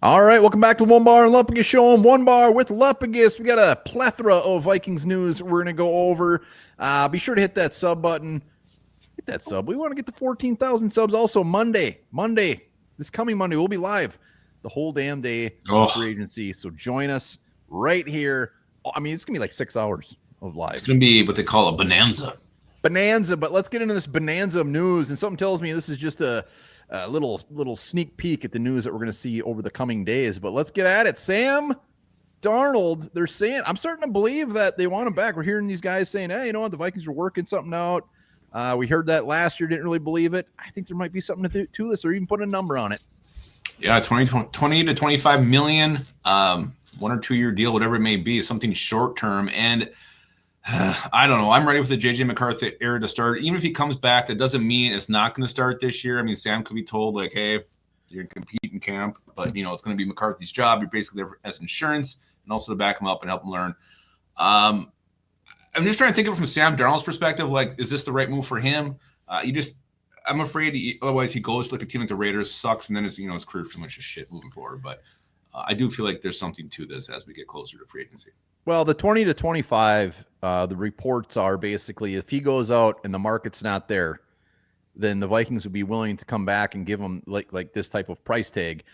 All right, welcome back to Onebar and Lupagus Show on Onebar with Lupagus. We got a plethora of Vikings news we're going to go over. Be sure to hit that sub button. Hit that sub. We want to get to 14,000 subs. Also, Monday, this coming Monday, we'll be live the whole damn day of free agency. So join us right here. I mean, it's going to be like 6 hours of live. It's going to be what they call a bonanza. But let's get into this bonanza of news. And something tells me this is just a little sneak peek at the news that we're going to see over the coming days. But let's get at it. Sam Darnold, they're saying, I'm starting to believe that they want him back. We're hearing these guys saying, hey, you know what, the Vikings are working something out. We heard that last year, didn't really believe it. I think there might be something to this, or even put a number on it. Yeah, 20 to 25 million, 1 or 2 year deal, whatever it may be, something short term. And I don't know. I'm ready for the J.J. McCarthy era to start. Even if he comes back, that doesn't mean it's not going to start this year. I mean, Sam could be told, like, hey, you're going to compete in camp, but, it's going to be McCarthy's job. You're basically there as insurance and also to back him up and help him learn. I'm just trying to think of it from Sam Darnold's perspective. Like, is this the right move for him? I'm afraid otherwise he goes to like a team like the Raiders, sucks, and then his career pretty much just shit moving forward. But I do feel like there's something to this as we get closer to free agency. Well, the 20 to 25, the reports are basically if he goes out and the market's not there, then the Vikings would be willing to come back and give him like this type of price tag.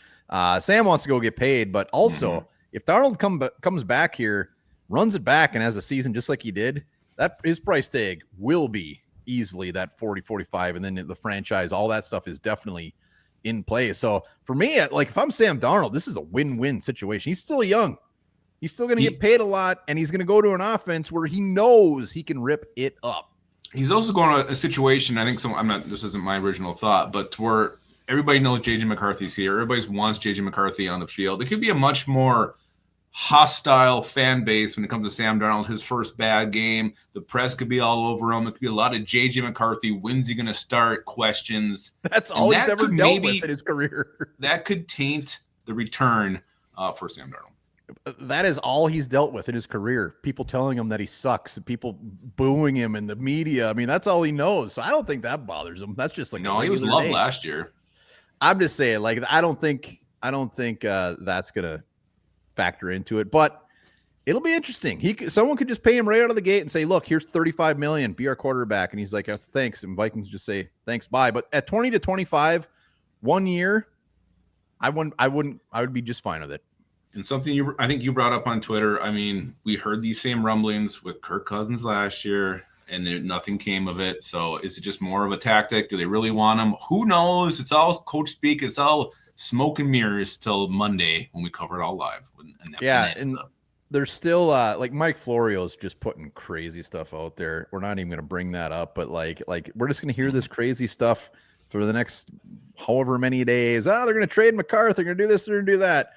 Sam wants to go get paid, but also if Darnold comes back here, runs it back and has a season just like he did, that his price tag will be easily that 40, 45, and then the franchise, all that stuff is definitely in play. So for me, like if I'm Sam Darnold, this is a win-win situation. He's still young. He's still going to get paid a lot, and he's going to go to an offense where he knows he can rip it up. He's also going to a situation, I think this isn't my original thought, but to where everybody knows J.J. McCarthy's here. Everybody wants J.J. McCarthy on the field. It could be a much more hostile fan base when it comes to Sam Darnold, his first bad game. The press could be all over him. It could be a lot of J.J. McCarthy, when's he going to start questions. That's all he's ever dealt with in his career. That could taint the return for Sam Darnold. That is all he's dealt with in his career. People telling him that he sucks, people booing him in the media. I mean, that's all he knows. So I don't think that bothers him. That's just like no, he was loved last year. I'm just saying, like, I don't think that's gonna factor into it, but it'll be interesting. Someone could just pay him right out of the gate and say, "Look, here's $35 million. Be our quarterback," and he's like, "Thanks," and Vikings just say, "Thanks, bye." But at 20 to 25, 1 year, I would be just fine with it. And something I think you brought up on Twitter. I mean, we heard these same rumblings with Kirk Cousins last year, and nothing came of it. So is it just more of a tactic? Do they really want him? Who knows? It's all coach speak. It's all smoke and mirrors till Monday when we cover it all live. And there's still like Mike Florio's just putting crazy stuff out there. We're not even going to bring that up, but like we're just going to hear this crazy stuff for the next however many days. They're going to trade McCarthy. They're going to do this. They're going to do that.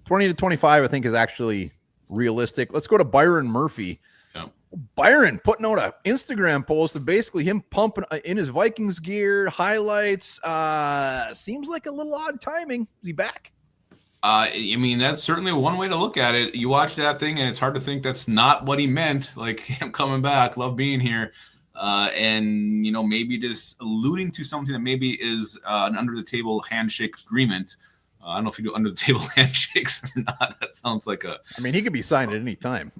20 to 25, I think, is actually realistic. Let's go to Byron Murphy. Yeah. Byron putting out an Instagram post of basically him pumping in his Vikings gear, highlights. Seems like a little odd timing. Is he back? I mean, that's certainly one way to look at it. You watch that thing, and it's hard to think that's not what he meant. Like, I'm coming back, love being here. And, maybe just alluding to something that maybe is an under-the-table handshake agreement. I don't know if you do under-the-table handshakes or not. That sounds like he could be signed at any time.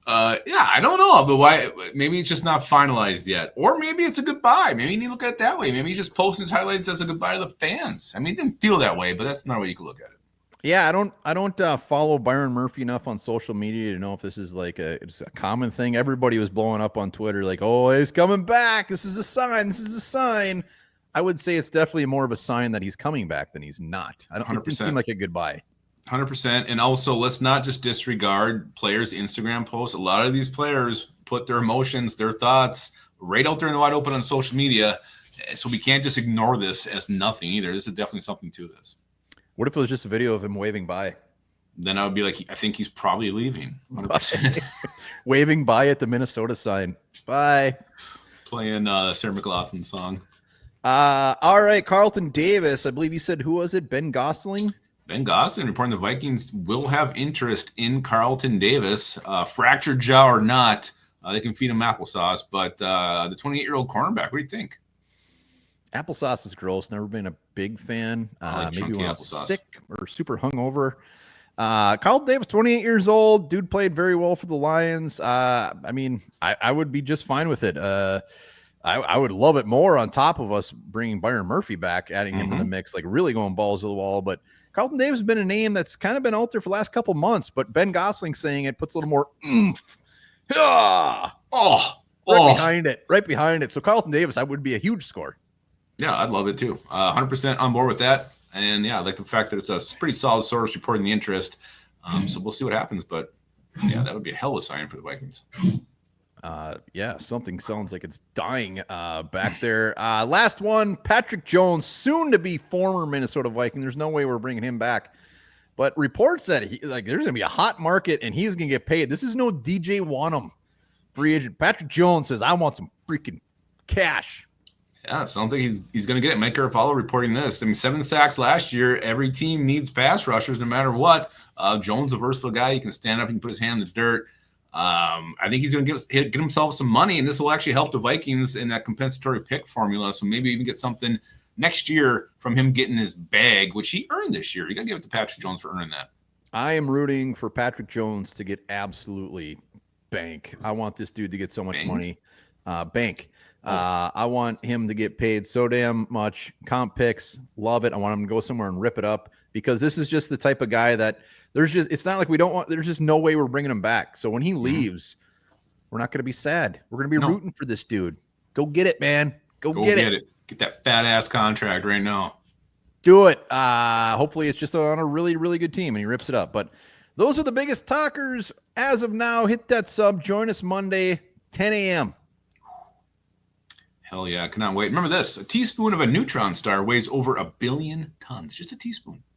Yeah, I don't know. But why? Maybe it's just not finalized yet. Or maybe it's a goodbye. Maybe you need to look at it that way. Maybe he's just posting his highlights as a goodbye to the fans. I mean, it didn't feel that way, but that's not the way you can look at it. Yeah, I don't follow Byron Murphy enough on social media to know if this is like it's a common thing. Everybody was blowing up on Twitter like, oh, he's coming back. This is a sign. This is a sign. I would say it's definitely more of a sign that he's coming back than he's not. It didn't seem like a goodbye. 100%. And also, let's not just disregard players' Instagram posts. A lot of these players put their emotions, their thoughts right out there in the wide open on social media. So we can't just ignore this as nothing either. This is definitely something to this. What if it was just a video of him waving by? Then I would be like, I think he's probably leaving. 100%. Waving by at the Minnesota sign. Bye. Playing Sarah McLachlan's song. All right, Carlton Davis. I believe you said, who was it? Ben Gosling? Ben Gosling reporting the Vikings will have interest in Carlton Davis. Fractured jaw or not, they can feed him applesauce. But the 28-year-old cornerback, what do you think? Applesauce is gross. Never been a big fan. I like Maybe chunky when I was applesauce. sick or super hungover. Carlton Davis, 28 years old. Dude played very well for the Lions. I mean, I would be just fine with it. I would love it more on top of us bringing Byron Murphy back, adding him to the mix, like really going balls to the wall. But Carlton Davis has been a name that's kind of been out there for the last couple months, but Ben Gosling saying it puts a little more oomph. Right behind it. So Carlton Davis, I would be a huge score. Yeah, I'd love it too. 100% on board with that. And yeah, I like the fact that it's a pretty solid source reporting the interest. So we'll see what happens. But yeah, that would be a hell of a sign for the Vikings. Yeah, something sounds like it's dying back there. Last one, Patrick Jones, soon to be former Minnesota Viking. There's no way we're bringing him back. But reports that there's going to be a hot market and he's going to get paid. This is no DJ Wanham free agent. Patrick Jones says, I want some freaking cash. Yeah, sounds like he's going to get it. Mike Garafalo reporting this. I mean, 7 sacks last year. Every team needs pass rushers no matter what. Jones, a versatile guy. He can stand up. He can put his hand in the dirt. I think he's going to get himself some money, and this will actually help the Vikings in that compensatory pick formula. So maybe even get something next year from him getting his bag, which he earned this year. You got to give it to Patrick Jones for earning that. I am rooting for Patrick Jones to get absolutely bank. I want this dude to get so much money. Bank. I want him to get paid so damn much. Comp picks, love it. I want him to go somewhere and rip it up because this is just the type of guy that it's not like there's just no way we're bringing him back. So when he leaves, we're not going to be sad. We're going to be rooting for this dude. Go get it, man. Go get it. Get that fat ass contract right now. Do it. Hopefully it's just on a really, really good team and he rips it up. But those are the biggest talkers as of now. Hit that sub. Join us Monday, 10 a.m. Hell yeah. Cannot wait. Remember this. A teaspoon of a neutron star weighs over 1 billion tons. Just a teaspoon.